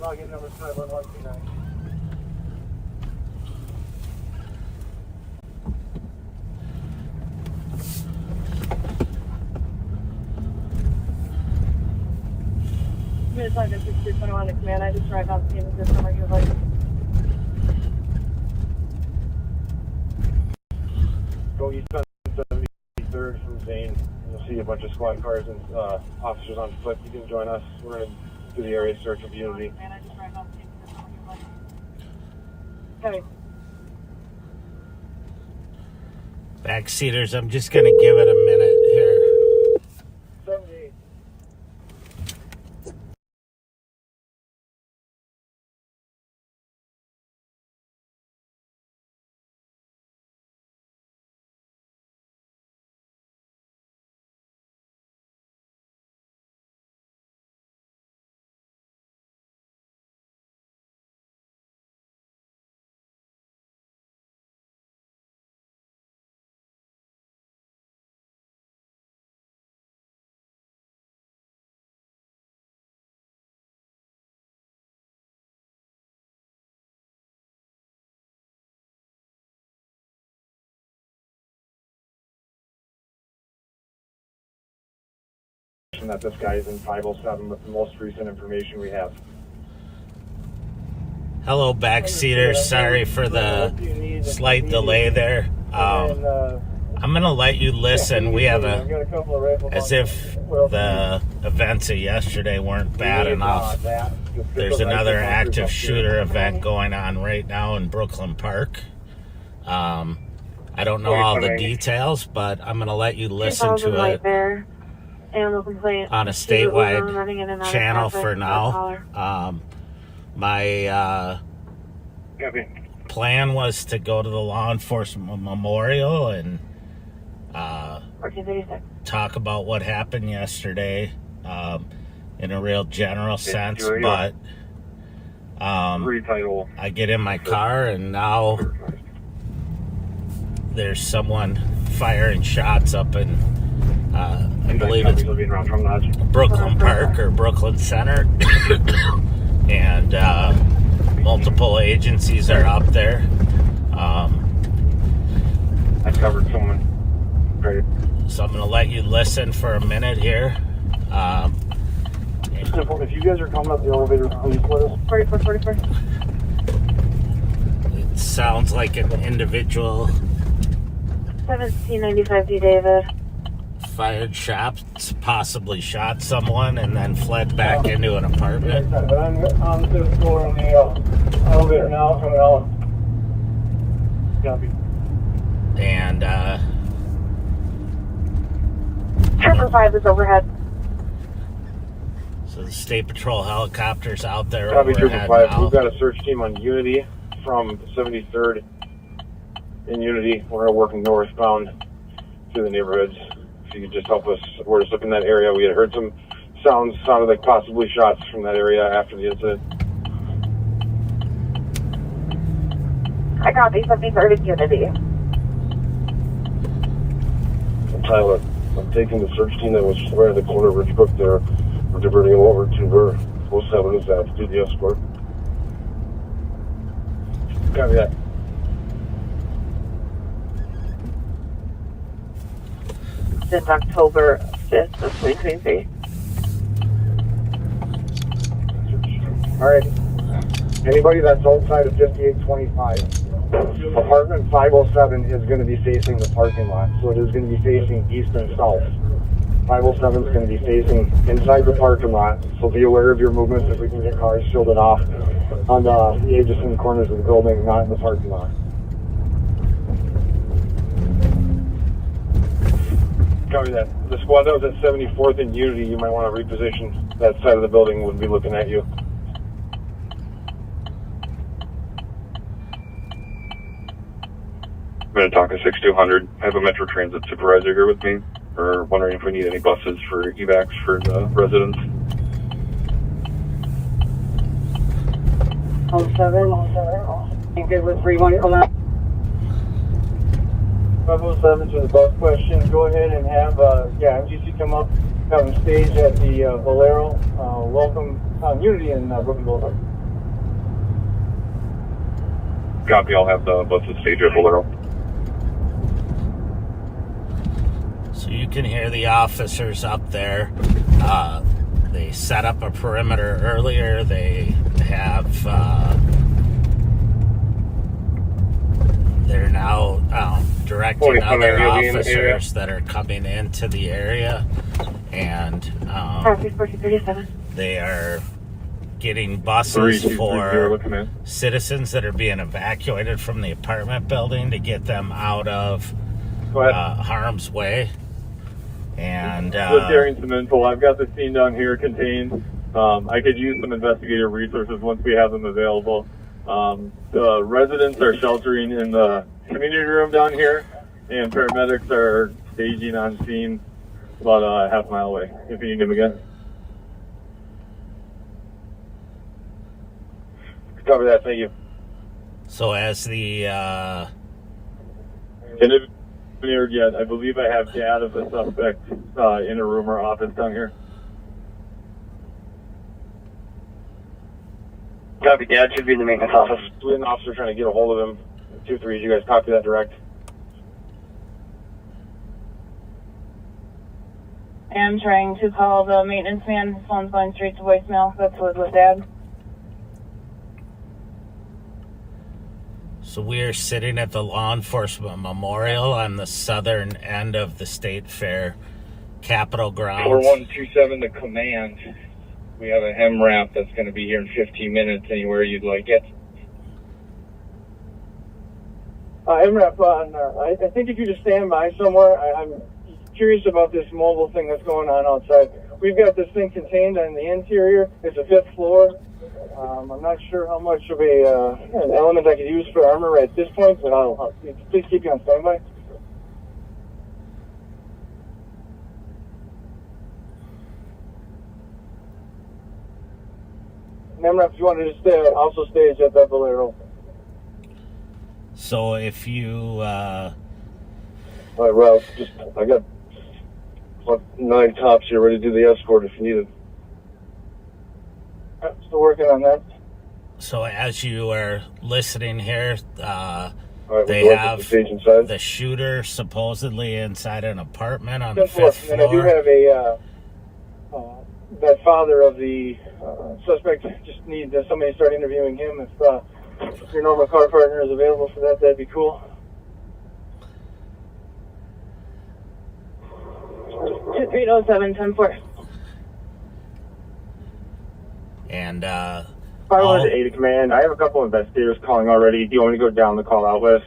Login number 51129. I'm going to talk to 6221 to command. I just arrived on scene. Is there somewhere you'd like? Go east on 73rd from Zane. You'll see a bunch of squad cars and officers on foot. You can join us. We're going to do the area search of Unity. Man, I just arrived on scene. Is there somewhere you'd like? Okay. Backseaters, I'm just going to give it a minute here. 78. That this guy is in 507 with the most recent information we have. Hello, backseaters. Sorry for the slight delay there. I'm going to let you listen. We have as if the events of yesterday weren't bad enough. There's another active shooter event going on right now in Brooklyn Park. I don't know all the details, but I'm going to let you listen to it on a statewide channel for now. My plan was to go to the law enforcement memorial and talk about what happened yesterday in a real general sense, but I get in my car and now there's someone firing shots up in I believe it's Brooklyn Park or Brooklyn Center. And multiple agencies are up there. I covered someone. Great. So I'm going to let you listen for a minute here. Simple. If you guys are coming up the elevator, please let us. 44. It sounds like an individual 1795 David. Fired shots, possibly shot someone, and then fled back into an apartment. But I'm on the floor on the elevator now, coming out. Copy. And, Trooper 5 is overhead. so the State Patrol helicopter's out there Copy, Trooper overhead 5. now. We've got a search team on Unity from 73rd in Unity. We're working northbound through the neighborhoods. If you could just help us, we're just looking in that area. We had heard some sounded like possibly shots from that area after the incident. I copy 73rd in Unity. Tyler, I'm taking the search team that was right at the corner of Ridgebrook there. We're diverting them over to where 07 is at to do the escort. Copy that. Since October 5th of 2023. Alright. Anybody that's outside of 5825, apartment 507 is going to be facing the parking lot. So it is going to be facing east and south. 507 is going to be facing inside the parking lot. So be aware of your movements if we can get cars shielded off on the adjacent corners of the building, not in the parking lot. Copy that. The squad that was at 74th and Unity, you might want to reposition that side of the building, would be looking at you. I'm going to talk to 6200. I have a Metro Transit supervisor here with me. We're wondering if we need any buses for evacs for the residents. 07. You good with 311? 507 to the bus question. Go ahead and have MGC come up, have them stage at the Valero. Welcome Unity in Brooklyn Boulevard. Copy, I'll have the buses stage at Bolero. So you can hear the officers up there. They set up a perimeter earlier. They have, they're now directing other officers that are coming into the area. And they are getting buses for citizens that are being evacuated from the apartment building to get them out of harm's way. And just sharing some info. I've got the scene down here contained. I could use some investigative resources once we have them available. The residents are sheltering in the community room down here, and paramedics are staging on scene about a half mile away. If you need them again. Cover that, thank you. so as the Haven't cleared yet. I believe I have dad of the suspect in a room or office down here. Copy, dad should be in the maintenance office. We have an officer trying to get a hold of him. 2-3, you guys copy that direct? I'm trying to call the maintenance man. His phone's going straight to voicemail. That's what was with Dad. So we are sitting at the Law Enforcement Memorial on the southern end of the State Fair Capitol grounds. 4127 to command. We have a MRAP that's going to be here in 15 minutes. Anywhere you'd like it. MRAP on. I think if you just stand by somewhere, I'm curious about this mobile thing that's going on outside. We've got this thing contained on the interior. It's a 5th floor. I'm not sure how much of an element I could use for armor at this point, but I'll please keep you on standby. Remember, if you want to just also stay at that Bolero. So if you All right, Ralph. I got 9 cops here ready to do the escort if you need it. Still working on that. So as you are listening here, Right, they have the shooter supposedly inside an apartment on the 5th floor. And I do have that father of the suspect. Just need somebody to start interviewing him. If your normal car partner is available for that, that'd be cool. 2807-10-4. And Fire to 8 command. I have a couple of investigators calling already. Do you want me to go down the call out list?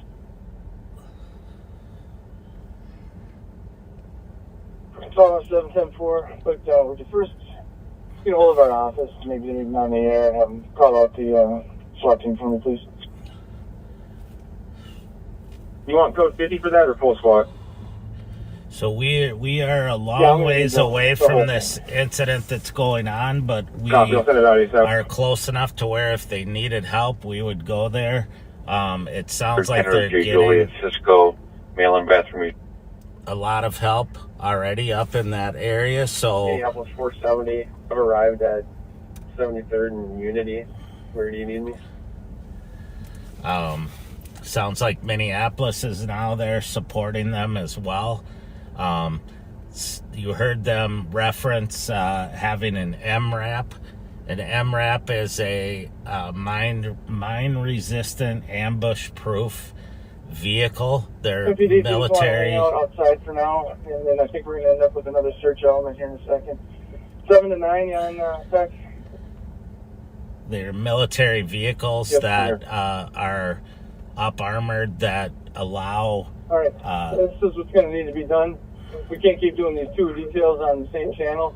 Call 710-4. But would you first get a hold of our office, maybe even on the air, and have them call out the SWAT team for me, please? You want code 50 for that or full SWAT? so we are a long ways away from this incident that's going on, but we are close enough to where if they needed help, we would go there. It sounds like they're getting Cisco mail-in bathroom. a lot of help already up in that area. So Minneapolis 470. I've arrived at 73rd and Unity. Where do you need me? sounds like Minneapolis is now there supporting them as well. You heard them reference having an MRAP. An MRAP is a mine-resistant, ambush-proof vehicle. They're military. Outside for now, and then I think we're going to end up with another search element here in a second. 7 to 9 on sec. They're military vehicles that are up armored that allow. All right, this is what's going to need to be done. We can't keep doing these two details on the same channel.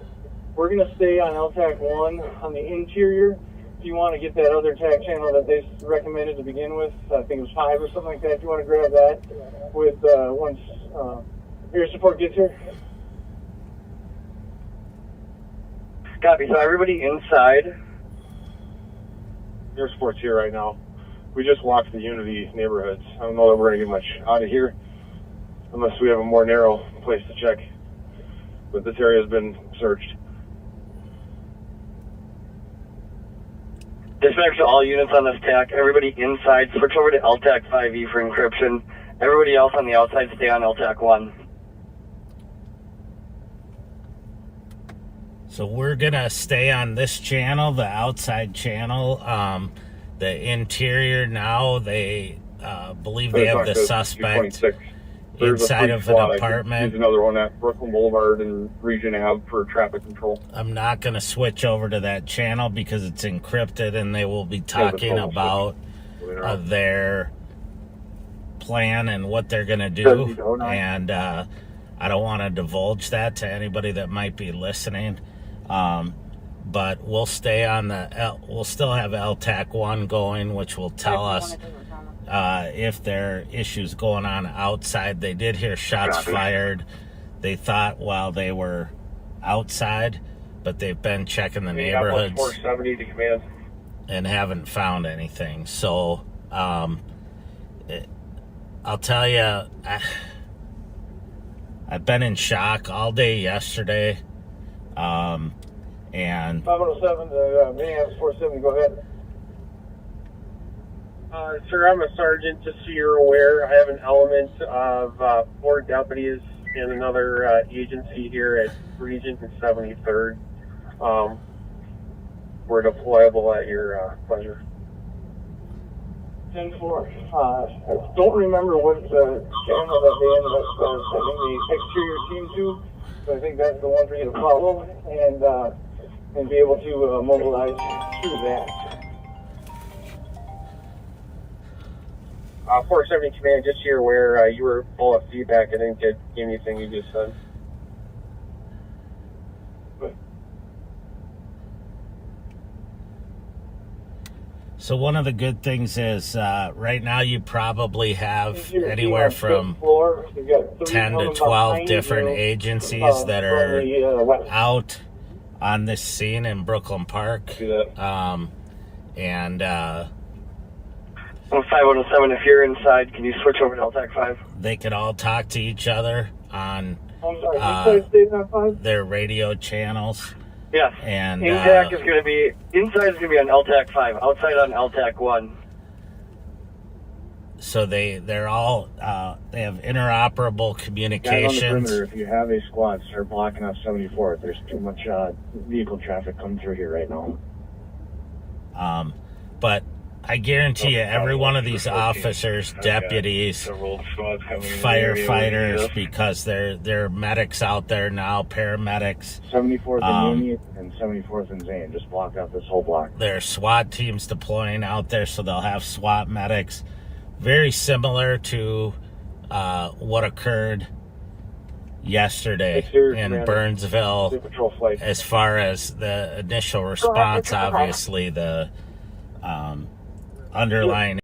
We're going to stay on LTAC 1 on the interior. If you want to get that other TAC channel that they recommended to begin with, I think it was 5 or something like that. If you want to grab that with once air support gets here. Copy. So everybody inside. Air support's here right now. We just walked the Unity neighborhoods. I don't know that we're going to get much out of here unless we have a more narrow place to check. But this area has been searched. Dispatch to all units on this TAC. Everybody inside, switch over to LTAC 5E for encryption. Everybody else on the outside, stay on LTAC 1. So we're gonna stay on this channel, the outside channel. The interior now, they believe they have the suspect inside of an apartment. Use another one at Brooklyn Boulevard and Region Ave for traffic control. I'm not gonna switch over to that channel because it's encrypted, and they will be talking about their plan and what they're gonna do. And I don't want to divulge that to anybody that might be listening. But we'll stay on we'll still have LTAC 1 going, which will tell us if there are issues going on outside. They did hear shots fired. They thought while they were outside, but they've been checking the neighborhoods 470 to command. and haven't found anything. So I'll tell you, I've been in shock all day yesterday. And 507 to Minneapolis 470, go ahead. Sir, I'm a sergeant, just so you're aware. I have an element of 4 deputies and another agency here at Region and 73rd. We're deployable at your pleasure. 10-4. I don't remember what the channel that they ended up sending the exterior team to, so I think that's the one for you to follow and be able to mobilize through that. 470 Command, just so you're aware, you were full of feedback. I didn't get anything you just said. so one of the good things is right now you probably have anywhere from 10 to 12 different agencies that are out on this scene in Brooklyn Park. And 5107, if you're inside, can you switch over to LTAC 5? they could all talk to each other on their radio channels. Yes. And inside is going to be on LTAC 5, outside on LTAC 1. so they're all they have interoperable Guys on the communications. perimeter, if you have a squad, start blocking off 74th. There's too much vehicle traffic coming through here right now. But I guarantee you, every one of these officers, deputies, firefighters, because they're medics out there now, paramedics. 74th and Union and 74th and Zane. Just block out this whole block. There are SWAT teams deploying out there, so they'll have SWAT medics. Very similar to what occurred yesterday in Burnsville, as far as the initial response. Obviously, the underlying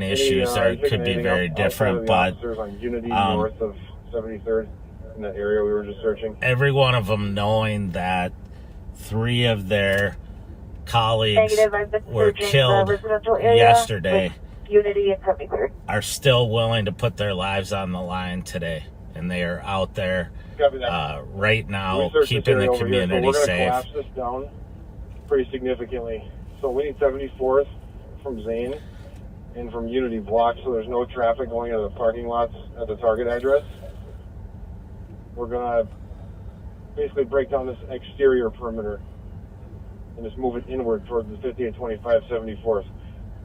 issues could be very different, but on Unity north of 73rd in that area we were just searching. Every one of them knowing that 3 of their colleagues were killed yesterday are still willing to put their lives on the line today, and they are out there right now keeping the community safe. We're going to collapse this down pretty significantly. So we need 74th from Zane and from Unity blocked, so there's no traffic going into the parking lots at the target address. We're going to basically break down this exterior perimeter and just move it inward towards the 5825 74th.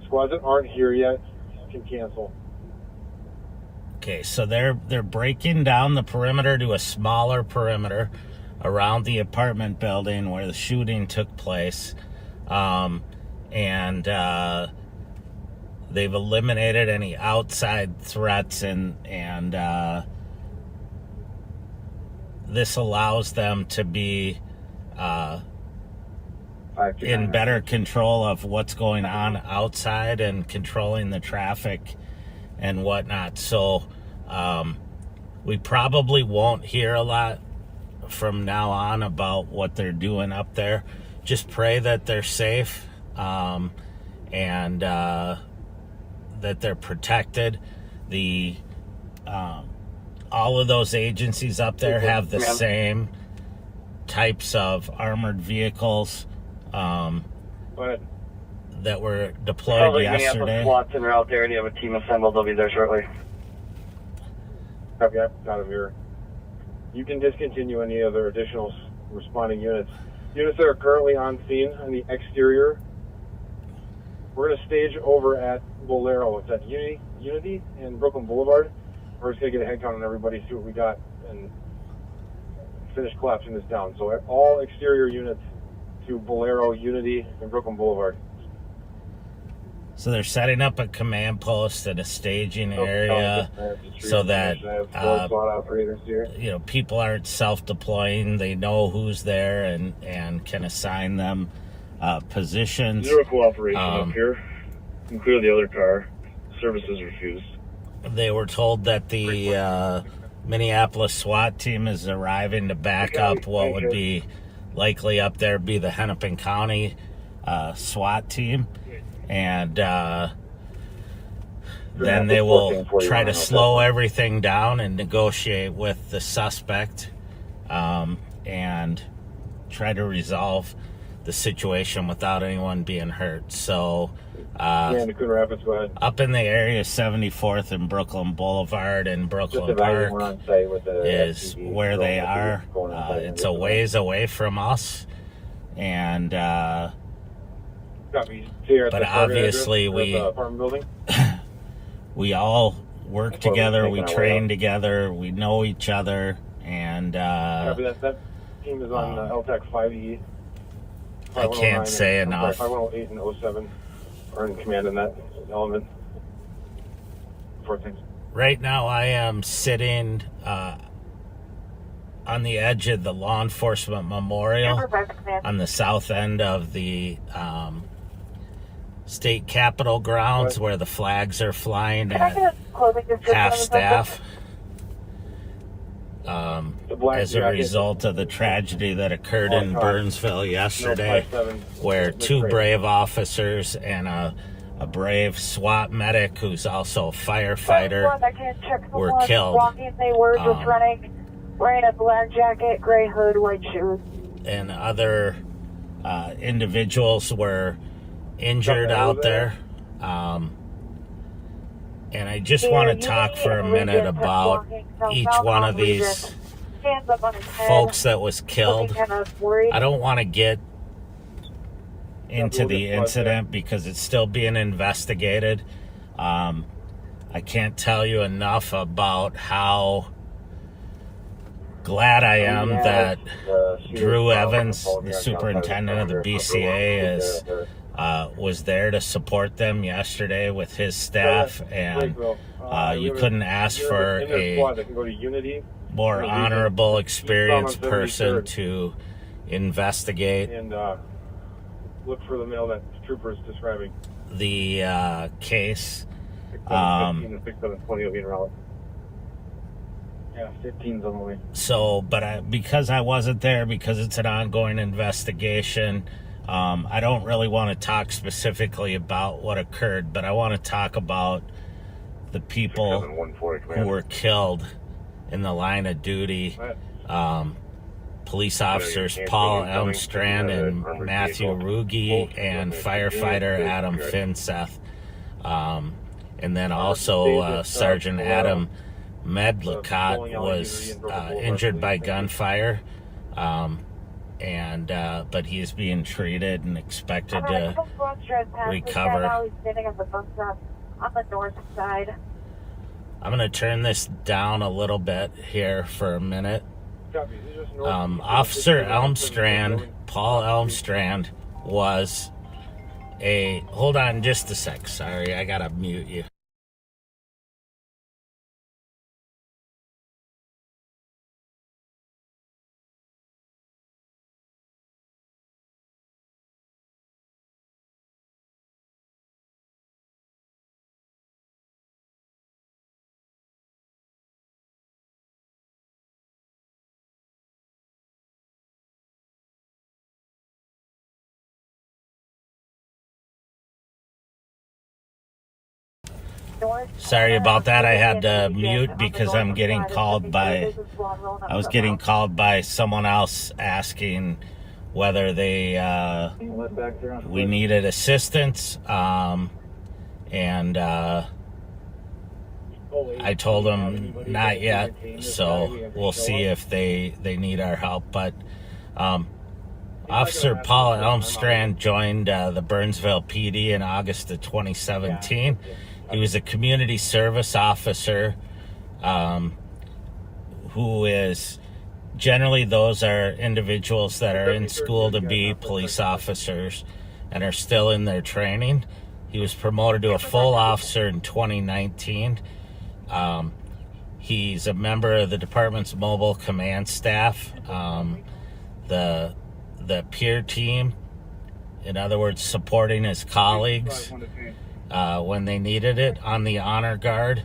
Squads that aren't here yet can cancel. Okay, so they're breaking down the perimeter to a smaller perimeter around the apartment building where the shooting took place, and they've eliminated any outside threats, and this allows them to be in better control of what's going on outside and controlling the traffic and whatnot. So we probably won't hear a lot from now on about what they're doing up there. Just pray that they're safe, and that they're protected. All of those agencies up there have the same types of armored vehicles that were deployed Probably yesterday. Minneapolis SWATs and are out there. You have a team assembled. They'll be there shortly. Copy, I've got him here. You can discontinue any other additional responding units. Units that are currently on scene on the exterior, we're going to stage over at Bolero. It's at Unity and Brooklyn Boulevard. We're just going to get a head count on everybody, see what we got, and finish collapsing this down. So all exterior units to Bolero, Unity, and Brooklyn Boulevard. So they're setting up a command post and a staging area so that people aren't self-deploying. They know who's there and can assign them positions. Zero cooperation up here. And clear the other car. Services refused. They were told that the Minneapolis SWAT team is arriving to back up what would be likely up there be the Hennepin County SWAT team. And then they will try to slow everything down and negotiate with the suspect, and try to resolve the situation without anyone being hurt. So up in the area, 74th and Brooklyn Boulevard and Brooklyn Park is where they are. It's a ways away from us, and but obviously we all work together, we train together, we know each other, and that team is on LTAC 5E. I can't say enough. 5108 and 07 are in command in that element. Right now I am sitting on the edge of the law enforcement memorial on the south end of the state capitol grounds where the flags are flying at half staff as a result of the tragedy that occurred in Burnsville yesterday, where two brave officers and a brave SWAT medic who's also a firefighter were killed. Wearing a black jacket, gray hood, white shoes. And other individuals were injured out there. And I just want to talk for a minute about each one of these folks that was killed. I don't want to get into the incident because it's still being investigated. I can't tell you enough about how glad I am that Drew Evans, the superintendent of the BCA, was there to support them yesterday with his staff, and you couldn't ask for a more honorable, experienced person to investigate and look for the male that the trooper is describing. The case. 6-7-20 will be in route. Yeah, 15's on the way. So, but because I wasn't there, because it's an ongoing investigation, I don't really want to talk specifically about what occurred, but I want to talk about the people who were killed in the line of duty. Police officers Paul Elmstrand and Matthew Ruge, and firefighter Adam Finseth. And then also Sergeant Adam Medlicott was injured by gunfire, but he's being treated and expected to recover. On the north side. I'm going to turn this down a little bit here for a minute. Officer Elmstrand, Paul Elmstrand, was hold on just a sec, sorry, I gotta mute you. Sorry about that. I had to mute because I'm getting called by, I was getting called by someone else asking whether they, we needed assistance. And I told them not yet. So we'll see if they need our help. But, Officer Paul Elmstrand joined the Burnsville PD in August of 2017. He was a community service officer who is generally, those are individuals that are in school to be police officers and are still in their training. He was promoted to a full officer in 2019. He's a member of the department's mobile command staff. The peer team, in other words, supporting his colleagues when they needed it, on the honor guard,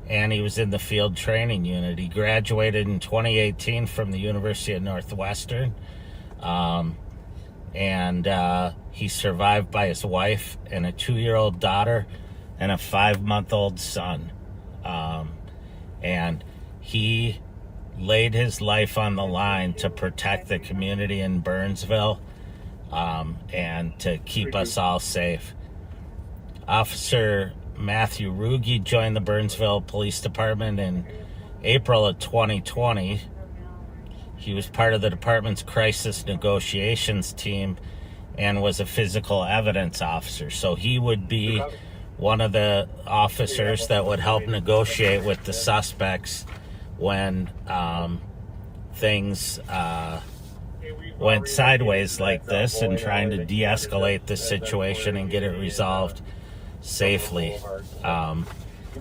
and he was in the field training unit. He graduated in 2018 from the University of Northwestern, and he's survived by his wife and a 2-year-old daughter and a 5-month-old son. And he laid his life on the line to protect the community in Burnsville and to keep us all safe. Officer Matthew Ruge joined the Burnsville Police Department in April of 2020. He was part of the department's crisis negotiations team and was a physical evidence officer. So he would be one of the officers that would help negotiate with the suspects when things went sideways like this, and trying to de-escalate the situation and get it resolved safely.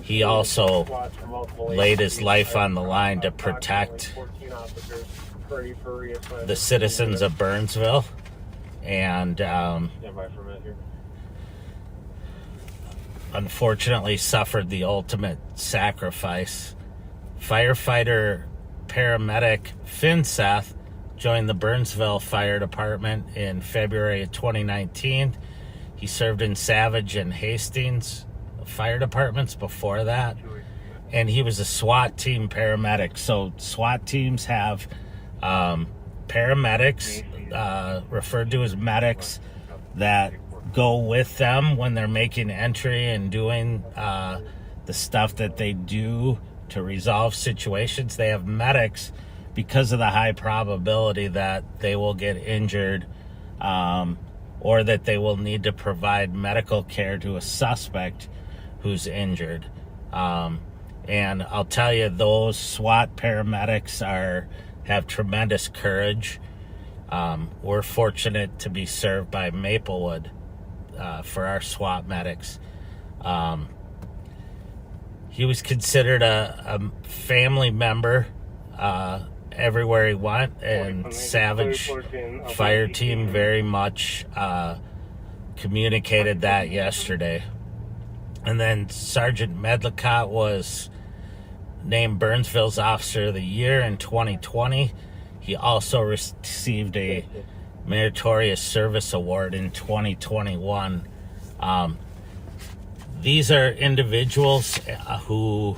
He also laid his life on the line to protect the citizens of Burnsville, and unfortunately suffered the ultimate sacrifice. Firefighter paramedic Finn Seth joined the Burnsville Fire Department in February of 2019. He served in Savage and Hastings fire departments before that, and he was a SWAT team paramedic. So SWAT teams have paramedics, referred to as medics, that go with them when they're making entry and doing the stuff that they do to resolve situations. They have medics because of the high probability that they will get injured or that they will need to provide medical care to a suspect who's injured. And I'll tell you, those SWAT paramedics have tremendous courage. We're fortunate to be served by Maplewood for our SWAT medics. He was considered a family member everywhere he went, and Savage Fire Team very much communicated that yesterday. And then Sergeant Medlicott was named Burnsville's Officer of the Year in 2020. He also received a Meritorious Service Award in 2021. These are individuals who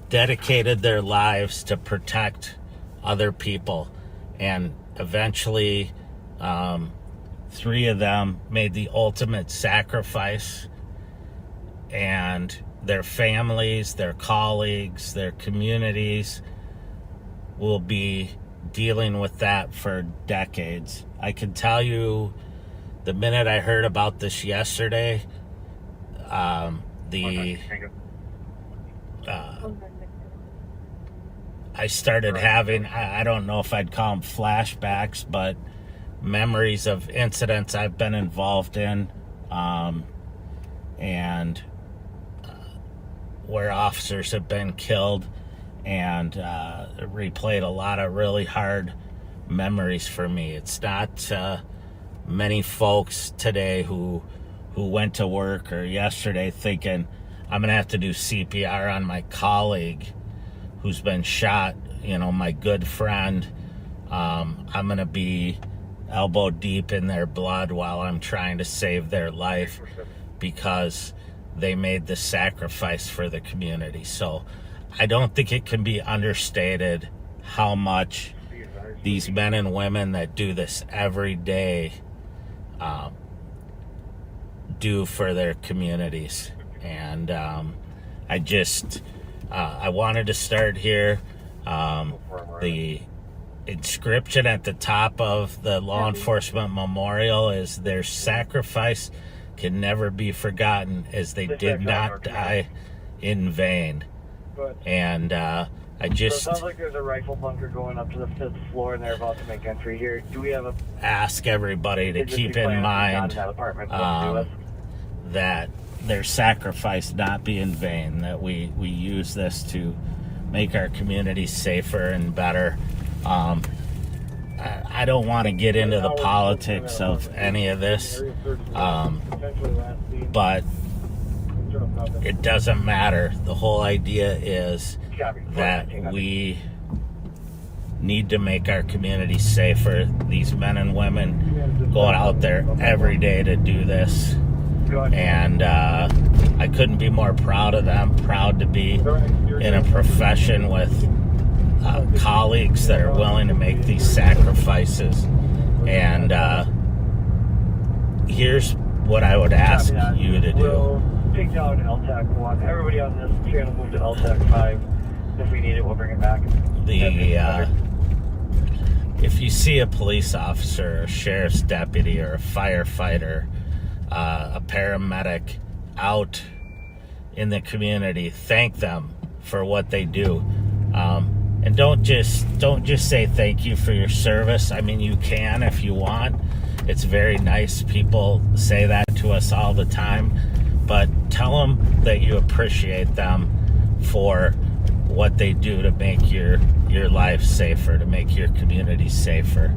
dedicated their lives to protect other people, and eventually 3 of them made the ultimate sacrifice, and their families, their colleagues, their communities will be dealing with that for decades. I can tell you, the minute I heard about this yesterday, I started having, I don't know if I'd call them flashbacks, but memories of incidents I've been involved in, and where officers have been killed, and replayed a lot of really hard memories for me. It's not many folks today who went to work or yesterday thinking, I'm going to have to do CPR on my colleague who's been shot, my good friend. I'm going to be elbow deep in their blood while I'm trying to save their life, because they made the sacrifice for the community. So I don't think it can be understated how much these men and women that do this every day do for their communities. And I wanted to start here. The inscription at the top of the law enforcement memorial is their sacrifice can never be forgotten, as they did not die in vain. And So it sounds like there's a rifle bunker going up to the 5th floor, and they're about to make entry here. Do we have a... ask everybody to keep in mind that their sacrifice not be in vain, that we use this to make our communities safer and better. I don't want to get into the politics of any of this, but it doesn't matter. The whole idea is that we need to make our communities safer. These men and women going out there every day to do this, and I couldn't be more proud of them. Proud to be in a profession with colleagues that are willing to make these sacrifices. And here's what I would ask you to do. We'll take down LTAC 1. Everybody on this channel move to LTAC 5. If we need it, we'll bring it back. If you see a police officer, a sheriff's deputy, or a firefighter, a paramedic out in the community, thank them for what they do. And don't just say thank you for your service. I mean, you can if you want. It's very nice. People say that to us all the time. But tell them that you appreciate them for what they do to make your life safer, to make your community safer.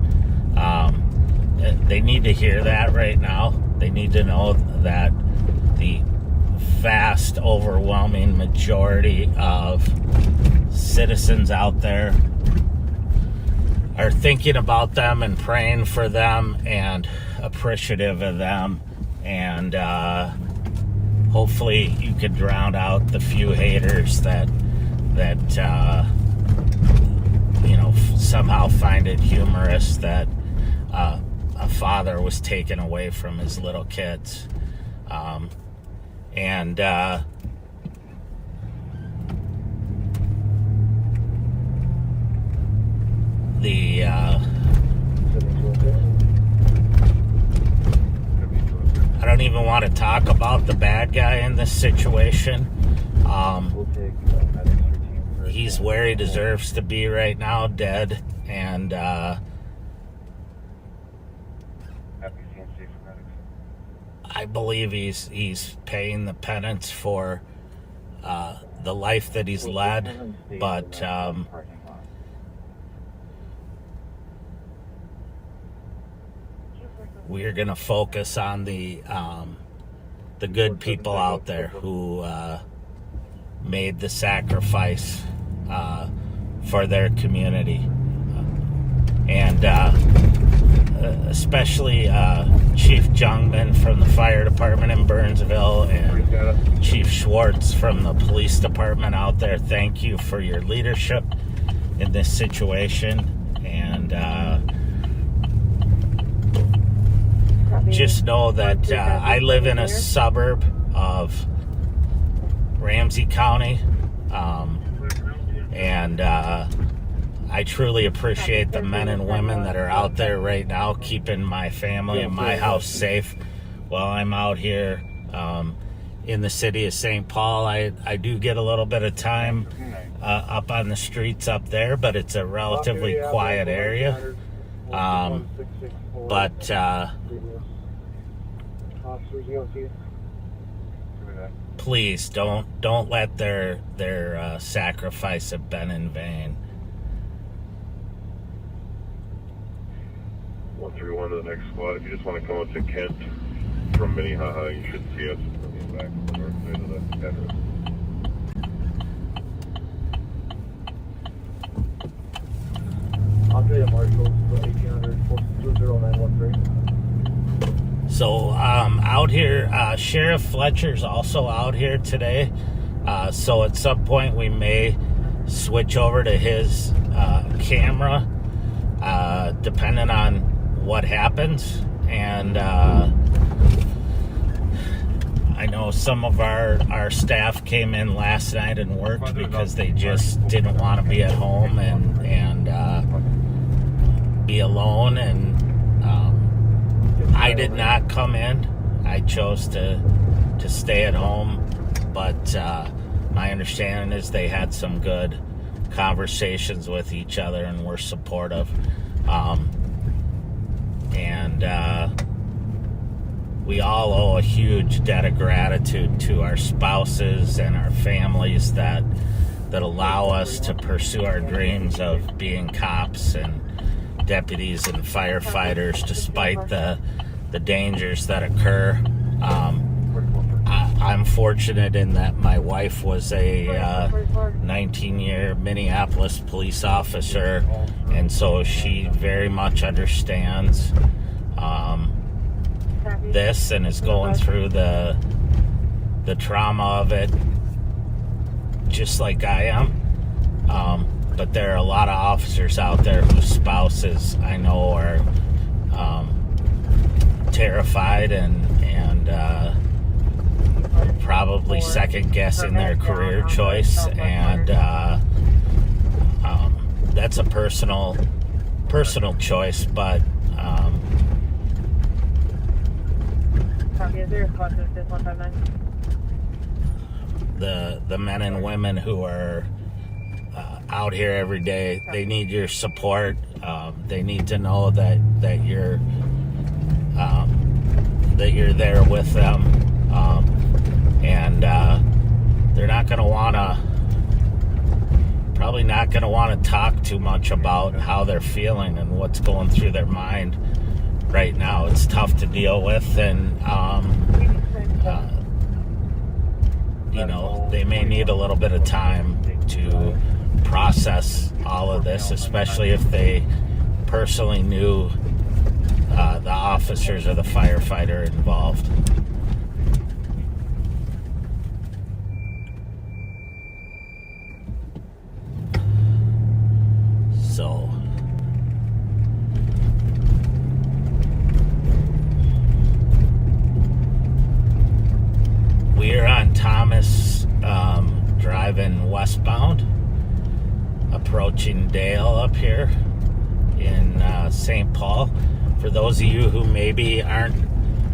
They need to hear that right now. They need to know that the vast, overwhelming majority of citizens out there are thinking about them and praying for them and appreciative of them. And hopefully you could drown out the few haters that somehow find it humorous that a father was taken away from his little kids. I don't even want to talk about the bad guy in this situation. He's where he deserves to be right now, dead, and I believe he's paying the penance for the life that he's led, but we're going to focus on the good people out there who made the sacrifice for their community, and especially Chief Jungman from the fire department in Burnsville and Chief Schwartz from the police department out there. Thank you for your leadership in this situation, and just know that I live in a suburb of Ramsey County, and I truly appreciate the men and women that are out there right now keeping my family and my house safe while I'm out here in the city of St. Paul. I do get a little bit of time up on the streets up there, but it's a relatively quiet area. But please don't let their sacrifice have been in vain. 131 to the next squad. If you just want to come up to Kent from Minnehaha, you should see us from the back on the north side of the address. Andrea Marshall, 1800 209113. So out here, Sheriff Fletcher's also out here today. So at some point we may switch over to his camera, depending on what happens. And I know some of our staff came in last night and worked because they just didn't want to be at home and be alone. And I did not come in. I chose to stay at home. But my understanding is they had some good conversations with each other and were supportive. And we all owe a huge debt of gratitude to our spouses and our families that allow us to pursue our dreams of being cops and deputies and firefighters despite the dangers that occur. I'm fortunate in that my wife was a 19-year Minneapolis police officer, and so she very much understands this and is going through the trauma of it just like I am. But there are a lot of officers out there whose spouses I know are terrified and probably second guessing their career choice, and that's a personal choice, but the men and women who are out here every day, they need your support. They need to know that you're there with them, and they're probably not gonna want to talk too much about how they're feeling and what's going through their mind right now. It's tough to deal with, and they may need a little bit of time to process all of this, especially if they personally knew the officers or the firefighter involved. So we are on Thomas driving westbound, approaching Dale up here in St. Paul. For those of you who maybe aren't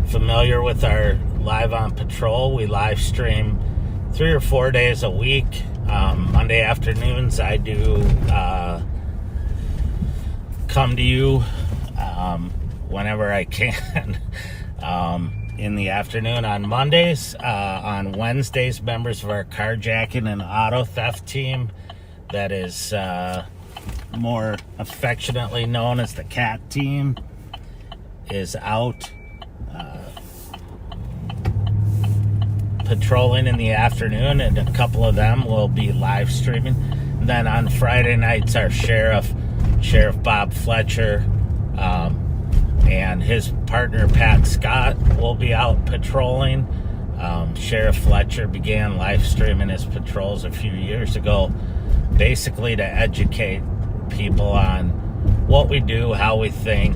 familiar with our Live on Patrol, we live stream 3 or 4 days a week. Monday afternoons I do come to you whenever I can in the afternoon on Mondays. On Wednesdays, members of our carjacking and auto theft team, that is more affectionately known as the CAT team, is out patrolling in the afternoon, and a couple of them will be live streaming. And then on Friday nights, our Sheriff Bob Fletcher, and his partner Pat Scott will be out patrolling. Sheriff Fletcher began live streaming his patrols a few years ago, basically to educate people on what we do, how we think,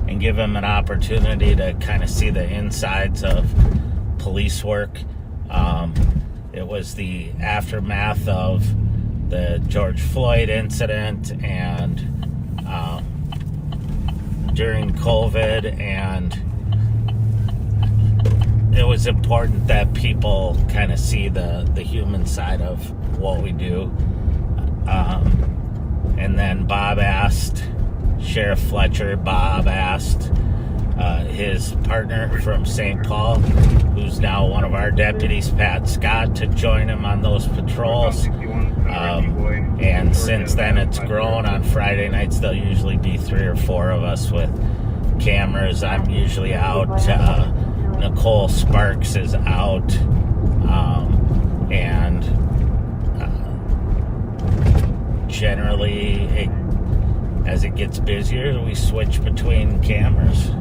and give them an opportunity to kind of see the insides of police work. It was the aftermath of the George Floyd incident and during COVID, and it was important that people kind of see the human side of what we do. And then Sheriff Fletcher asked his partner from St. Paul, who's now one of our deputies, Pat Scott, to join him on those patrols. And since then it's grown. On Friday nights there'll usually be 3 or 4 of us with cameras. I'm usually out. Nicole Sparks is out. And generally, as it gets busier, we switch between cameras.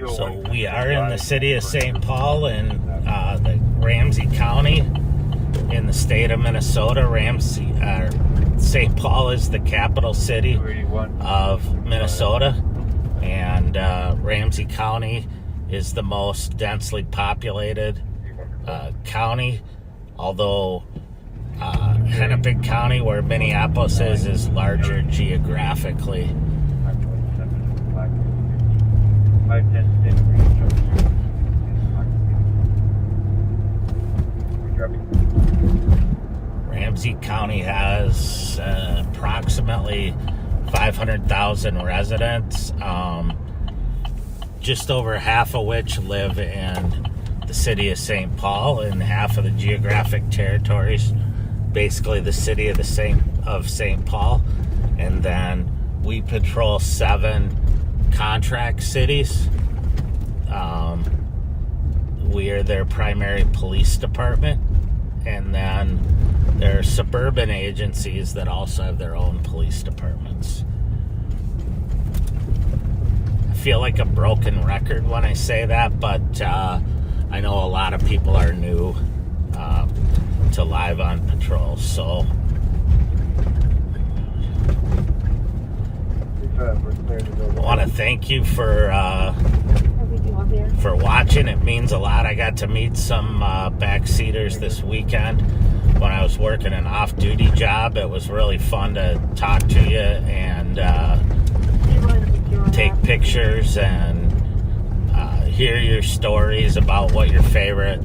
So we are in the city of St. Paul in the Ramsey County in the state of Minnesota. St. Paul is the capital city of Minnesota, and Ramsey County is the most densely populated county, although Hennepin County, where Minneapolis is larger geographically. Ramsey County has approximately 500,000 residents, just over half of which live in the city of St. Paul, and half of the geographic territories, basically the city of St. Paul. And then we patrol 7 contract cities. We are their primary police department, and then there are suburban agencies that also have their own police departments. I feel like a broken record when I say that, but I know a lot of people are new to Live on Patrol, so I want to thank you for watching. It means a lot. I got to meet some backseaters this weekend when I was working an off-duty job. It was really fun to talk to you and take pictures and hear your stories about what your favorite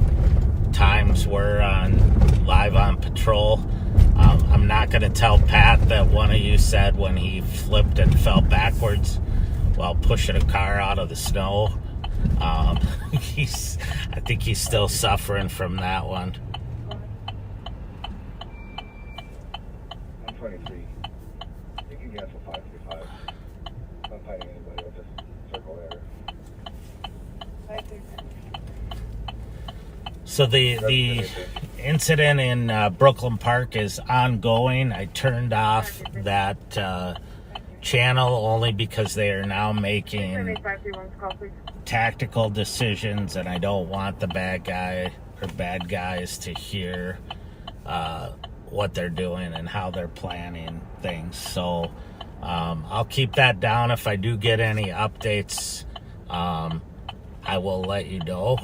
times were on Live on Patrol. I'm not going to tell Pat that one of you said when he flipped and fell backwards while pushing a car out of the snow. I think he's still suffering from that one. 123. You can cancel 535. I'm not fighting anybody. I'll just circle there. So the incident in Brooklyn Park is ongoing. I turned off that channel only because they are now making tactical decisions, and I don't want the bad guys to hear what they're doing and how they're planning things. So I'll keep that down. If I do get any updates, I will let you know.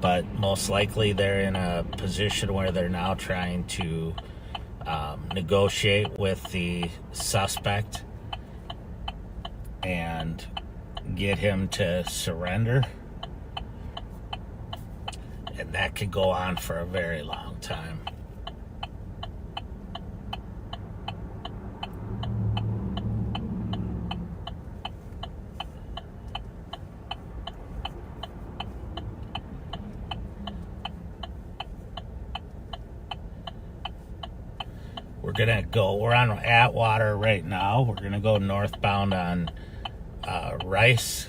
But most likely they're in a position where they're now trying to negotiate with the suspect and get him to surrender. And that could go on for a very long time. We're on Atwater right now. We're gonna go northbound on Rice.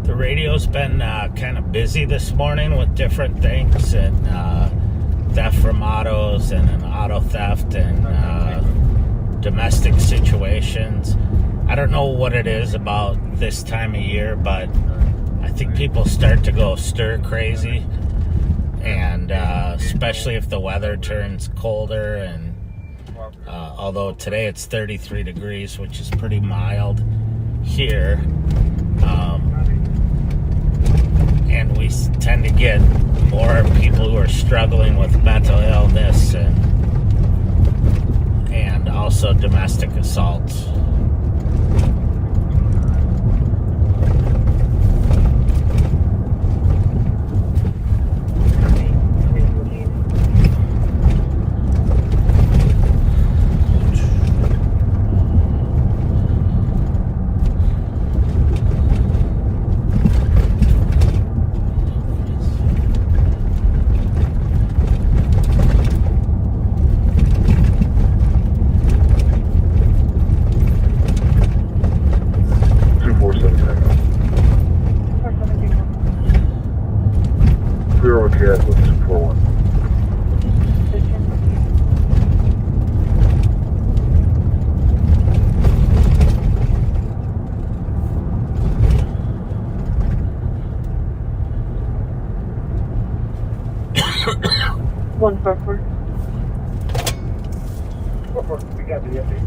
Radio's been kind of busy this morning with different things, and theft from autos and an auto theft and domestic situations. I don't know what it is about this time of year, but I think people start to go stir crazy, and especially if the weather turns colder. And although today it's 33 degrees, which is pretty mild here, and we tend to get more people who are struggling with mental illness and also domestic assaults. We got the update.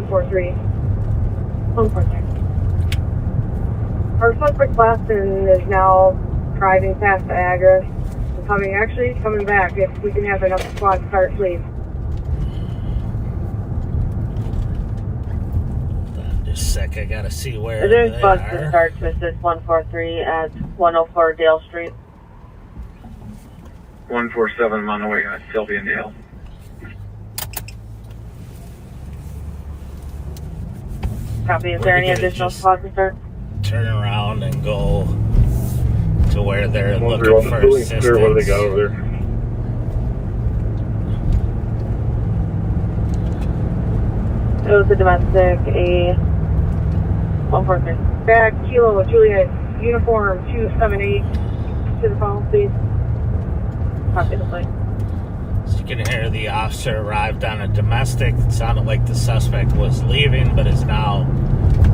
243. 143. Our suspect Boston is now driving past the address and coming back if we can have enough squad start, please. Just a sec, I gotta see where There's they bus are. that starts Mrs. 143 at 104 Dale Street. 147, I'm on the way at Sylvia and Dale. Copy. Is We're there any gonna additional just spots to start? Turn around and go to where they're 131, looking the for building's assistance. clear. What do they got over there? It was a domestic, a 143. Back, Kilo, Juliet, uniform 278 to the phone, please. Copy the plate. So you can hear the officer arrived on a domestic. It sounded like the suspect was leaving, but is now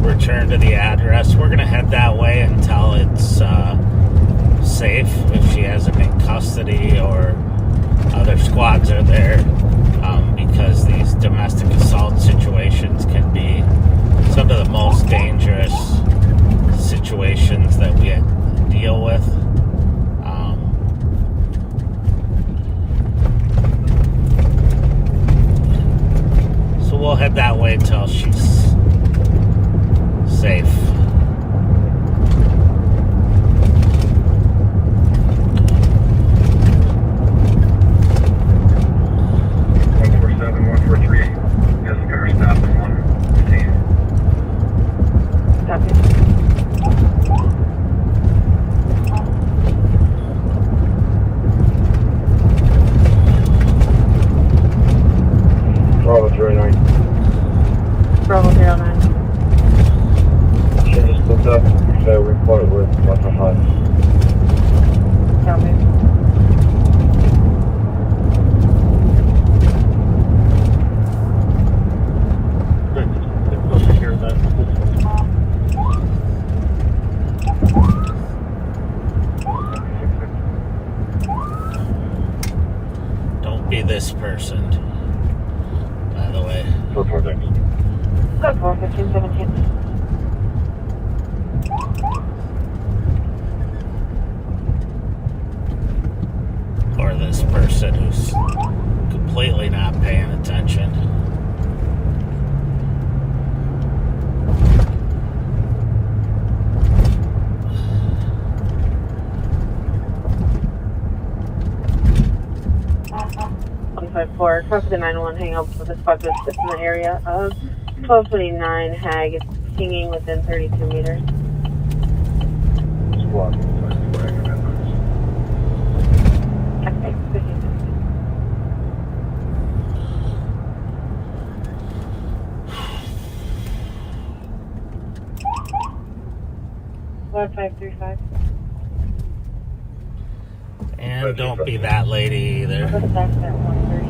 returned to the address. We're gonna head that way until it's safe, if she has him in custody or other squads are there, because these domestic assault situations can be some of the most dangerous situations that we deal with. So we'll head that way until she's safe. Copy. Bravo 09. Bravo 09. She just looked up, so report with what's the hot. Copy. Don't be this person, by the way. For projects. Code 4, 1517. Or this person who's completely not paying attention. For copy the 911 hang up with the spot that's in the area of 1229 Hag is hanging within 32 meters. Squad. Okay, 15. 535. And don't be that lady either. That's at 130.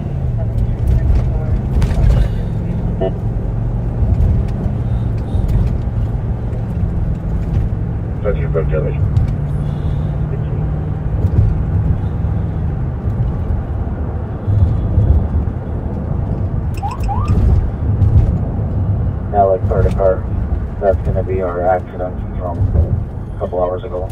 That's your book, Jelly. Now, like car to car, that's going to be our accident from a couple hours ago.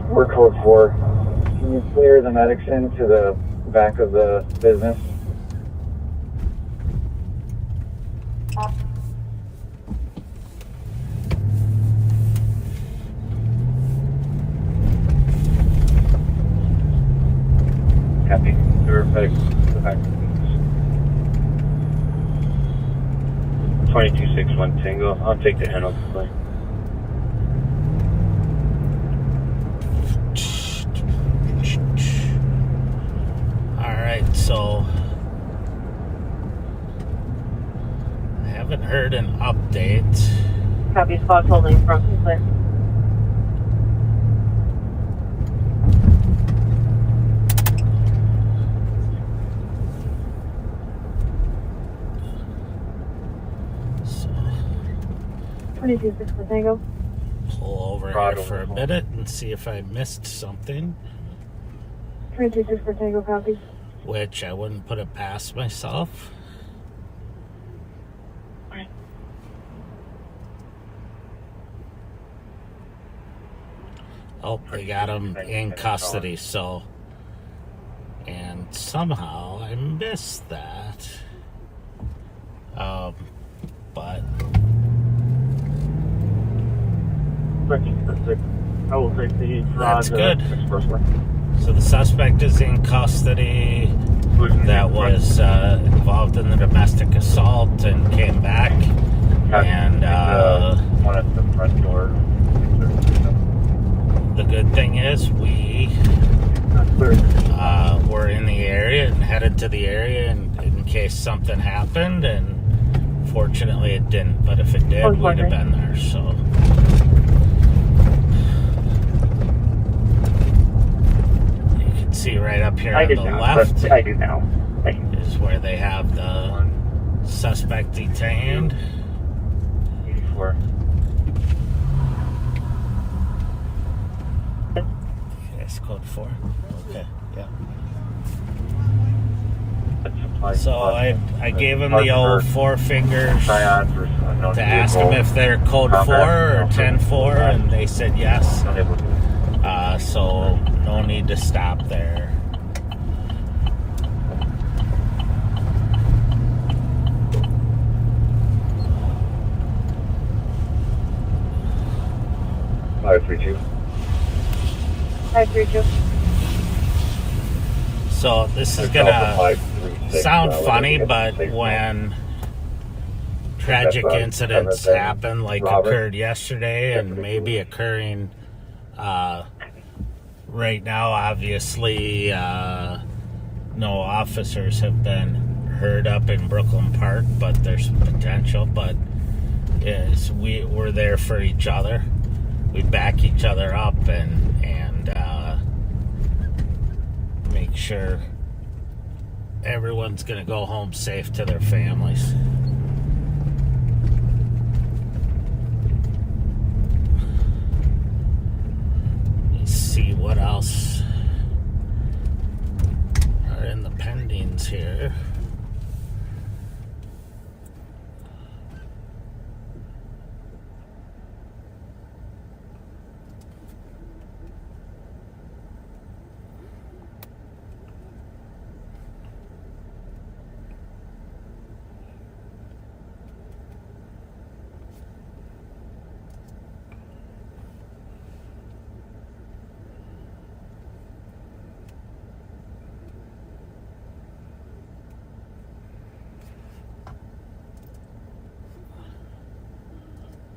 We're code 4. Can you clear the medics into the back of the business? Copy. Clear medics to the back of the business. 2261 Tango. I'll take the handle. Alright, so I haven't heard an update. Copy, spot holding front and clear. So 2261 Tango. pull over here for a minute and see if I missed something, 2261 Tango, copy. which I wouldn't put it past myself. Oh, they got him in custody, so. And somehow I missed that. But. I will take the That's good. So the suspect is in custody. That was involved in the domestic assault and came back. And one at the front door. the good thing is we were in the area and headed to the area in case something happened, and fortunately it didn't, but if it did, we'd have been there. So you can see right up here on the left I do now. is where they have the suspect detained. 84. That's code 4. Okay, yeah. That's So I gave him the old 4 fingers to ask him if they're code 4 or 10-4, and they said yes. So no need to stop there. So this is gonna sound funny, but when tragic incidents happen, like occurred yesterday and maybe occurring right now, obviously no officers have been hurt up in Brooklyn Park, but there's some potential. But we're there for each other. We back each other up and make sure everyone's gonna go home safe to their families. Let's see what else are in the pendings here.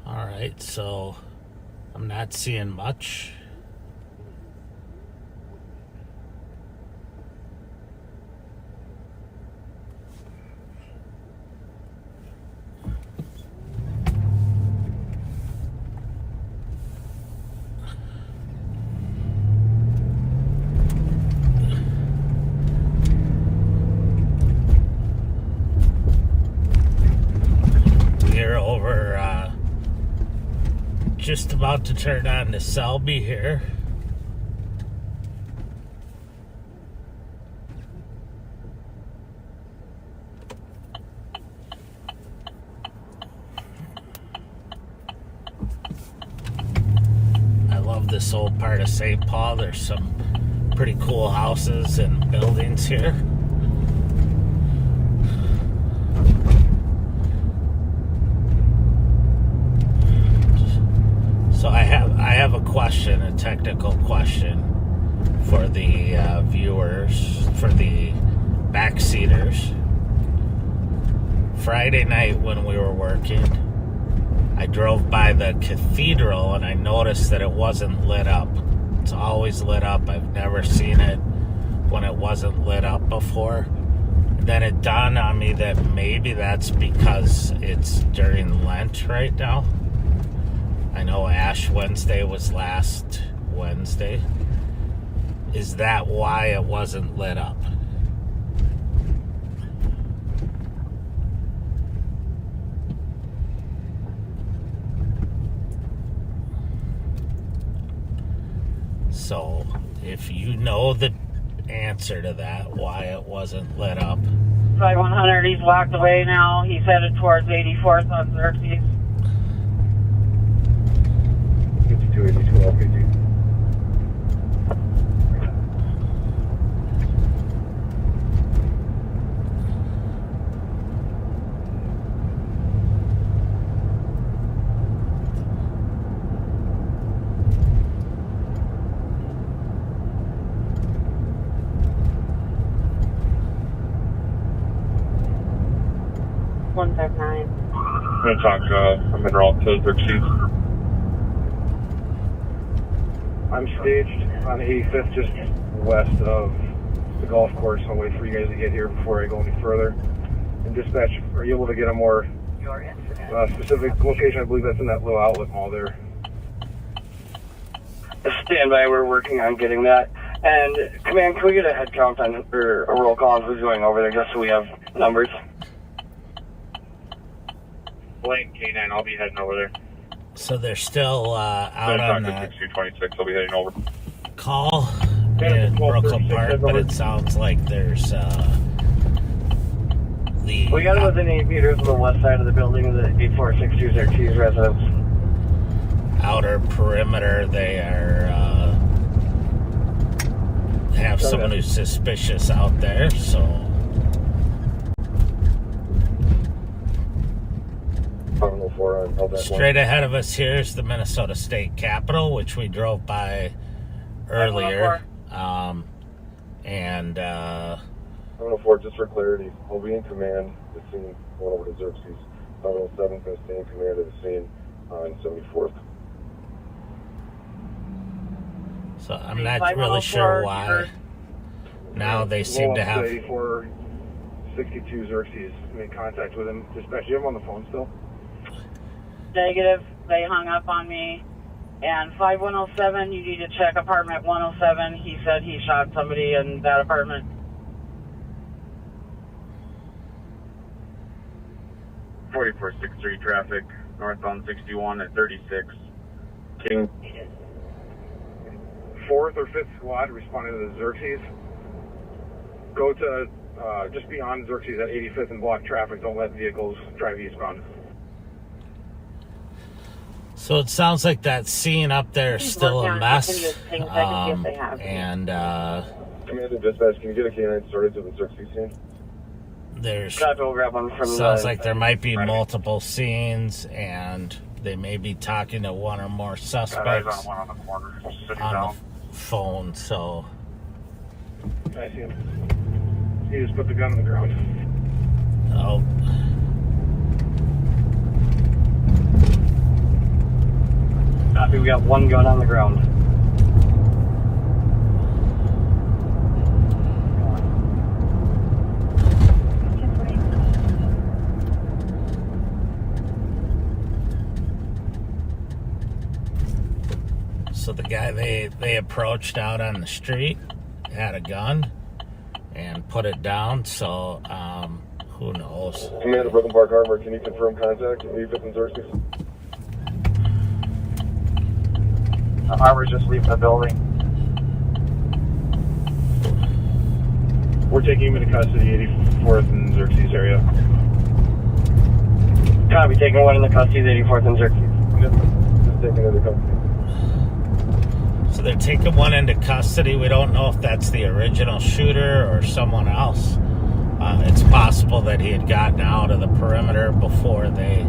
Alright, so I'm not seeing much. We're over just about to turn on to Selby here. I love this old part of St. Paul. There's some pretty cool houses and buildings here. So I have a question, a technical question for the viewers, for the backseaters. Friday night when we were working, I drove by the cathedral and I noticed that it wasn't lit up. It's always lit up. I've never seen it when it wasn't lit up before. Then it dawned on me that maybe that's because it's during Lent right now. I know Ash Wednesday was last Wednesday. Is that why it wasn't lit up? So, if you know the answer to that, why it wasn't lit up. 5100, he's walked away now. He's headed towards 84th on Xerxes. 5282 LPG. One 159. I'm going to talk I'm en route to Xerxes. I'm staged on 85th, just west of the golf course. I'll wait for you guys to get here before I go any further. And dispatch, are you able to get a more specific location? I believe that's in that little outlet mall there. Stand by, we're working on getting that. And, Command, can we get a head count on, or a roll call on who's going over there, just so we have numbers? Blank K9, I'll be heading over there. So they're still out on that 6226, I'll be heading over. call in Brooklyn Park, but it sounds like there's we got it within 8 meters on the west side of the building of the 8462 Xerxes residence. Outer perimeter. They are have someone who's suspicious out there, so straight ahead of us here is the Minnesota State Capitol, which we drove by earlier. And 704, just for clarity, I'll be in command at the scene going over to Xerxes. 707 going to stay in command of the scene on 74th. So I'm not really sure why. Now they seem to have 8462 Xerxes made contact with him. Dispatch, you have him on the phone still? Negative. They hung up on me. And 5107, you need to check apartment 107. He said he shot somebody in that apartment. .4463 traffic, northbound 61 at 36. King. 4th or 5th squad responding to the Xerxes. Go to just beyond Xerxes at 85th and block traffic. Don't let vehicles drive eastbound. So it sounds like that scene up there is still a mess. And Commander Dispatch, can you get a K9 started to the Xerxes scene? there's Grab one from sounds like there might be multiple scenes, and they may be talking to one or more suspects on the corner, sitting on down. the phone. So I see him. He just put the gun on the ground. oh, Copy, we got one gun on the ground. so the guy they approached out on the street had a gun and put it down. So who knows? Commander Brooklyn Park Harbor, can you confirm contact? 85th and Xerxes? The Harbor's just leaving the building. We're taking him into custody, 84th and Xerxes area. Copy, taking one in the custody, the 84th and Xerxes. Yep. Just taking into custody. So they're taking one into custody. We don't know if that's the original shooter or someone else. It's possible that he had gotten out of the perimeter before they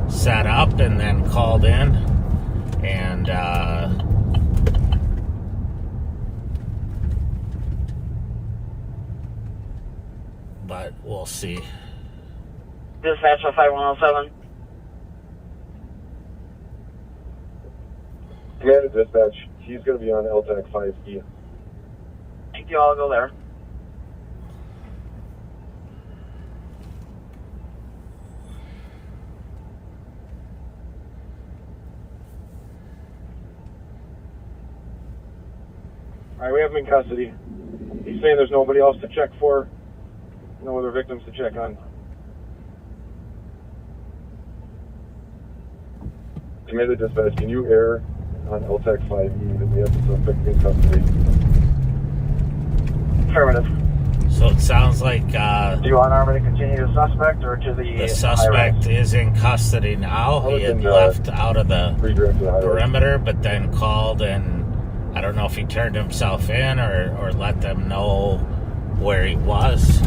set up and then called in. And but we'll see. Dispatch of 5107. Command to dispatch. He's going to be on LTAC 5E. Thank you, I'll go there. All right, we have him in custody. He's saying there's nobody else to check for, no other victims to check on. Command to dispatch. Can you err on LTAC 5E that we have the suspect in custody? Affirmative. So it sounds like Do you want Armor to continue the suspect or to the the suspect is in custody now. He had left out of the Redirect to the high rise. perimeter, but then called, and I don't know if he turned himself in or let them know where he was.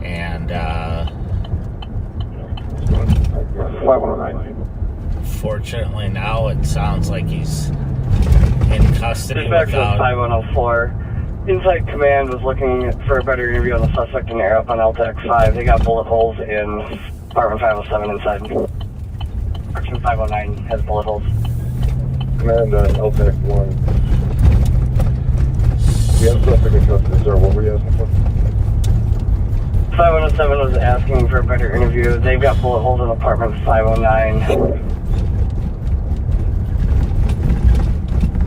And 5109. fortunately now it sounds like he's in custody Dispatch of without... 5104. Inside command was looking for a better interview on the suspect in air up on LTAC 5. They got bullet holes in apartment 507 inside. Section 509 has bullet holes. Command on LTAC 1. We have suspect in custody, sir. What were you asking for? 5107 was asking for a better interview. They've got bullet holes in apartment 509.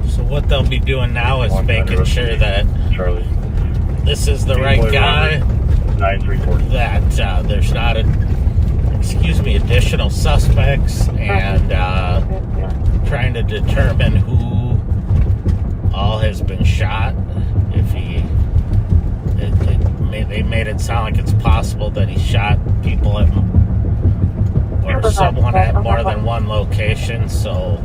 So what they'll be doing now is making sure that Charlie. this is the right guy, 9340. that there's not additional suspects, and trying to determine who all has been shot. If they made it sound like it's possible that he shot people at, or someone at more than one location. So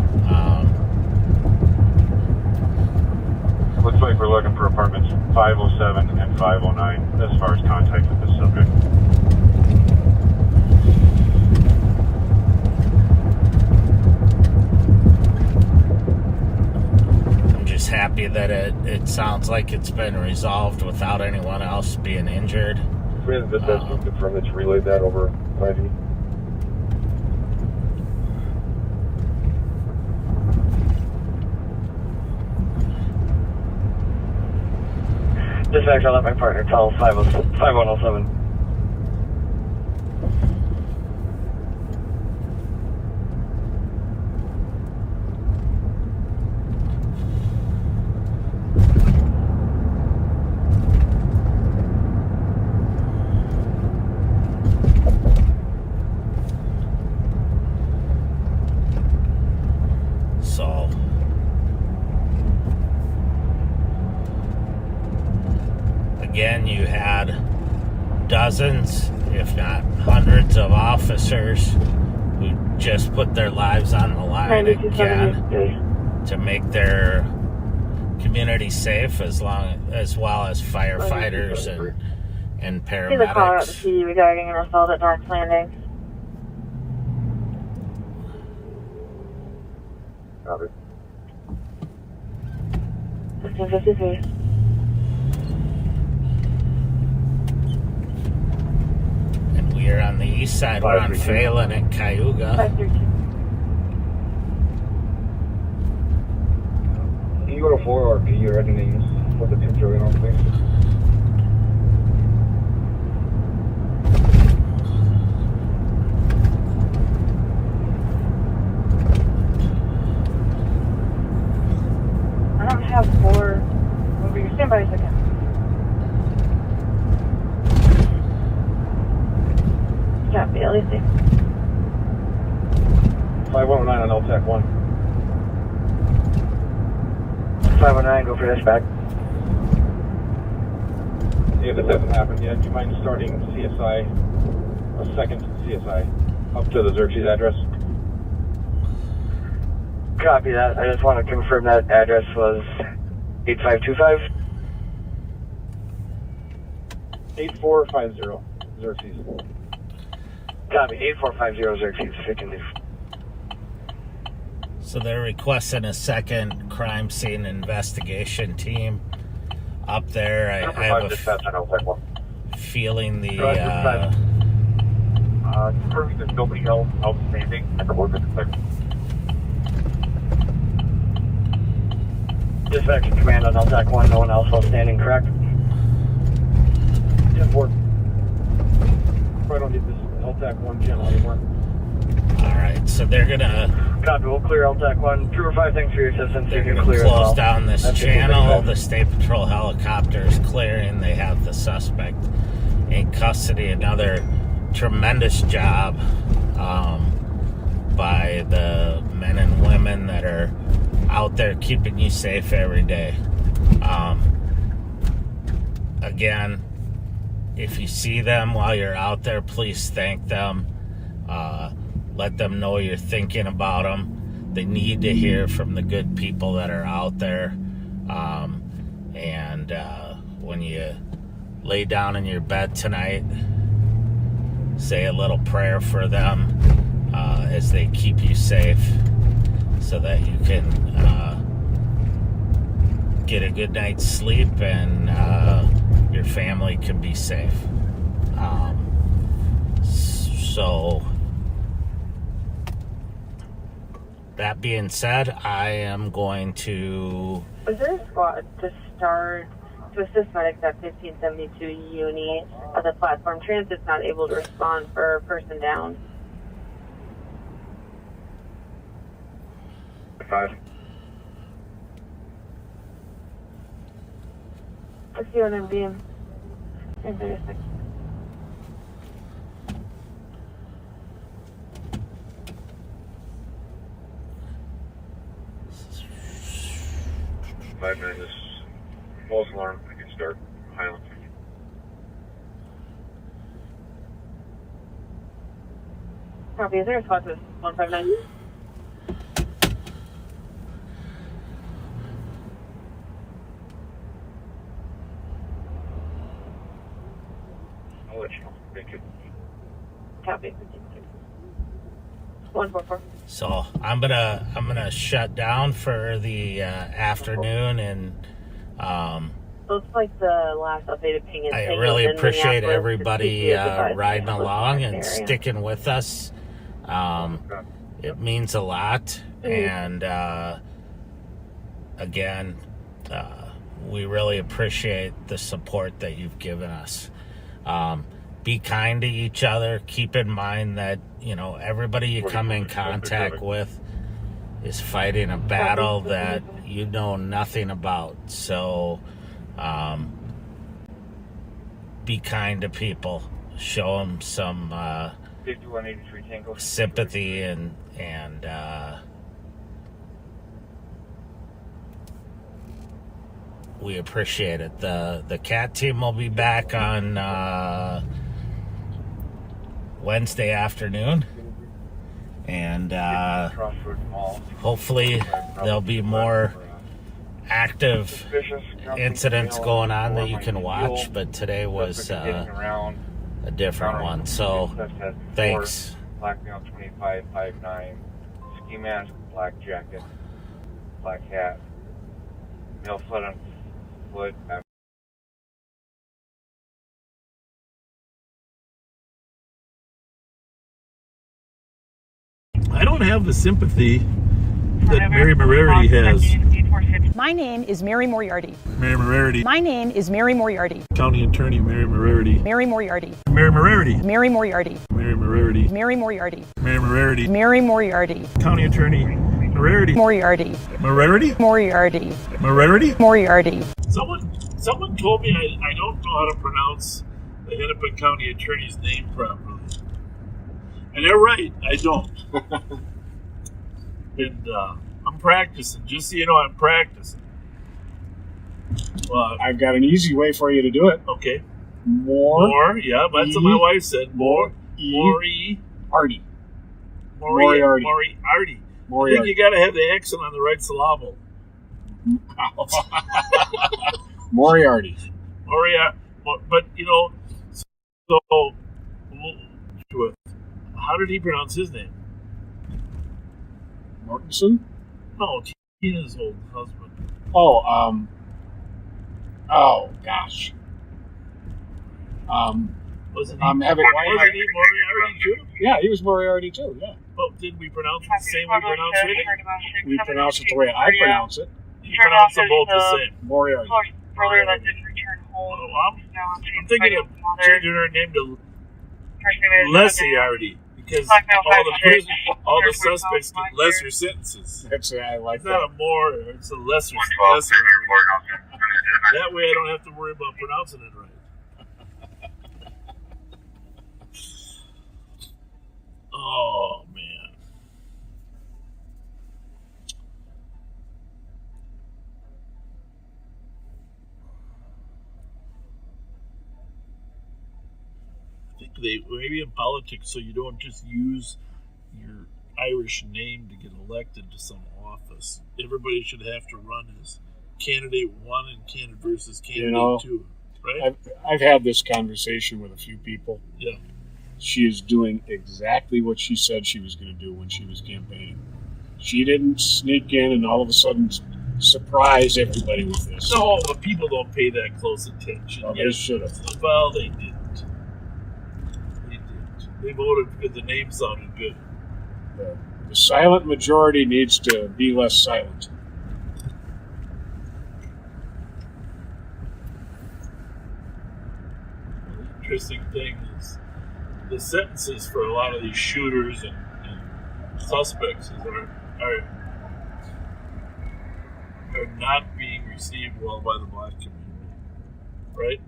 Looks like we're looking for apartments 507 and 509 as far as contact with the subject. I'm just happy that it sounds like it's been resolved without anyone else being injured. Command to dispatch can confirm that you relayed that over 5E. Dispatch, I'll let my partner tell 5107. So again, you had dozens, if not hundreds, of officers who just put their lives on the line again to make their community safe, as well as firefighters and paramedics. See the call out to PD regarding an assault at Dark Landing. Copy. 1553. And we are on the east side. We're on Phelan at Cayuga. 532. Can you go to 4 or P or anything? Put the picture in on please. I don't have 4 over here. Stand by a second. Copy, at least 5109 on LTAC 1. 509, go for dispatch. Yeah, this hasn't happened yet. Do you mind starting CSI, a second CSI, up to the Xerxes address? Copy that. I just want to confirm that address was 8525. 8450 Xerxes. Copy, 8450 Xerxes, if you can do. So they're requesting a second crime scene investigation team up there. I have a feeling Confirming there's nobody else outstanding. I can work with the clerk. Dispatch command on LTAC 1, no one else outstanding, correct? Yeah, board. Probably don't need this LTAC 1 channel anymore. All right, so they're gonna Copy, we'll clear LTAC 1. Trooper 5, thanks for your assistance. You can clear as close well. down this That's channel. 55. The State Patrol helicopter is clearing. They have the suspect in custody. Another tremendous job by the men and women that are out there keeping you safe every day. Again, if you see them while you're out there, please thank them. Let them know you're thinking about them. They need to hear from the good people that are out there. And when you lay down in your bed tonight, say a little prayer for them as they keep you safe so that you can get a good night's sleep and your family can be safe. So that being said, I am going to... Was there a squad to start to assist medics at 1572 Uni? The platform transit's not able to respond for a person down. 5. Let's see what I'm being. In 30 seconds. Five minutes. False alarm. I can start Highland. Copy, is there a squad to 159? I'll let you know. Thank you. Copy. 144. So I'm gonna shut down for the afternoon, and Looks like the last updated ping is I taken really within appreciate Minneapolis. everybody It's easy riding to along and area. sticking with us. It means a lot, and again, we really appreciate the support that you've given us. Be kind to each other. Keep in mind that, you know, everybody you come in contact with is fighting a battle that you know nothing about. So be kind to people. Show them some 5183 Tango. sympathy and we appreciate it. The CAT team will be back on Wednesday afternoon, and hopefully there'll be more active incidents going on that you can watch, but today was a different one. So thanks. Blackmail 2559, ski mask, black jacket, black hat, male foot on foot. I don't have the sympathy that Mary Moriarty has. My name is Mary Moriarty. Mary Moriarty. My name is Mary Moriarty. County Attorney Mary Moriarty. Mary Moriarty. Mary Moriarty. Mary Moriarty. Mary Moriarty. Mary Moriarty. Mary Moriarty. Mary Moriarty. County Attorney Moriarty. Moriarty. Moriarty. Moriarty. Moriarty. Moriarty. Someone told me I don't know how to pronounce the Hennepin County Attorney's name properly. And they're right, I don't. And I'm practicing. Just so you know, I'm practicing. Well, I've got an easy way for you to do it. okay. More, Yeah, that's what my wife said. Moriarty. Moriarty. Moriarty. I think you got to have the accent on the right syllable. Moriarty. But you know, so how did he pronounce his name? Mortensen? No, Tina's old husband. Oh, gosh. Wasn't he? Why am I- Wasn't he Moriarty too? Yeah, he was Moriarty too, yeah. Oh, didn't we pronounce it the same we pronounce it? We pronounce it the way I pronounce it. You pronounce them both the same. Moriarty. Brother that didn't return home. Oh, I'm thinking of changing her name to Lessiarty because all the suspects get lesser sentences. That's I like It's not that. a more, it's a lesser. That way I don't have to worry about pronouncing it right. Oh, man. I think they, maybe in politics, so you don't just use your Irish name to get elected to some office. Everybody should have to run as candidate 1 and candidate versus candidate 2. Right? I've had this conversation with a few people. Yeah. She is doing exactly what she said she was going to do when she was campaigning. She didn't sneak in and all of a sudden surprise everybody with this. No, but people don't pay that close attention. Well, they should have. Well, they didn't. They didn't. They voted because the name sounded good. The silent majority needs to be less silent. The interesting thing is the sentences for a lot of these shooters and suspects are not being received well by the black community, right?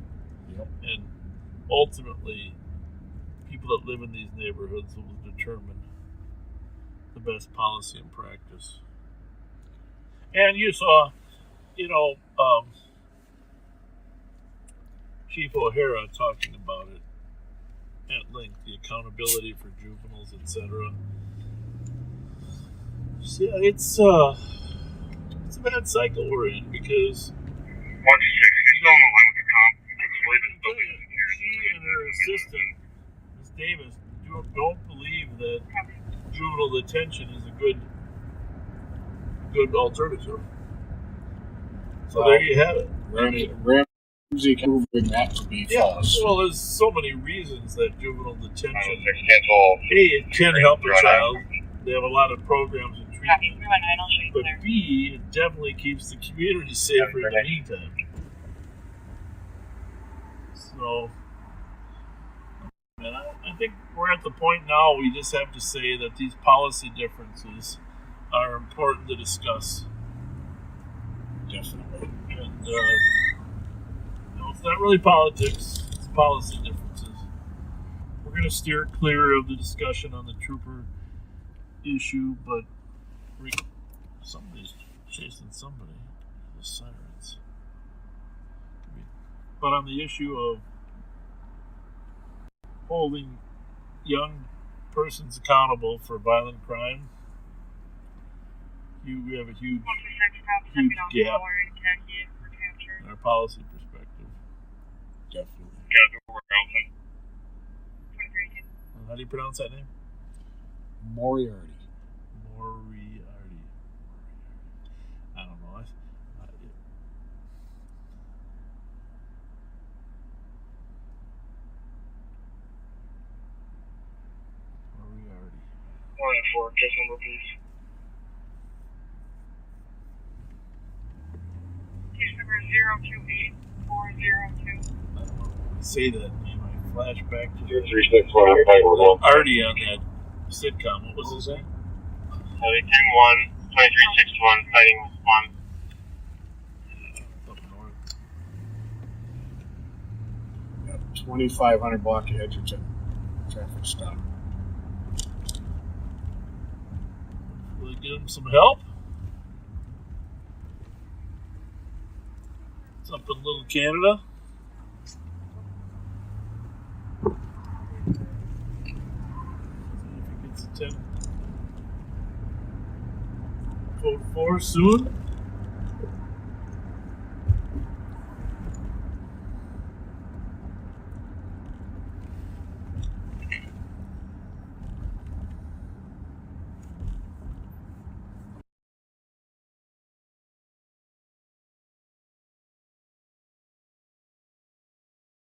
Yep. And ultimately, people that live in these neighborhoods will determine the best policy and practice. And you saw, Chief O'Hara talking about it at length, the accountability for juveniles, etc. So, yeah, it's a bad cycle we're in because she and her assistant, Ms. Davis, don't believe that juvenile detention is a good alternative. So there you have it. Ramsey can prove that to be false. Well, there's so many reasons that juvenile detention, A, it can help a child. They have a lot of programs and treatment. But B, it definitely keeps the community safer in the meantime. So, and I think we're at the point now we just have to say that these policy differences are important to discuss. Definitely. And, it's not really politics, it's policy differences. We're going to steer clear of the discussion on the trooper issue, but somebody's chasing somebody. The sirens. But on the issue of holding young persons accountable for violent crime, we have a huge gap in our policy perspective. Definitely. How do you pronounce that name? Moriarty. I don't know. Moriarty. 104, case number, please. Case number 028402. I don't know when I say that name. I flash back to 361 Artie on that sitcom. What was his name? 10-1, 2361, fighting response. Up north. Yep, 2500 block of Edgerton. Traffic stop. Will they get him some help? It's up in Little Canada. See if he gets a 10 code 4 soon.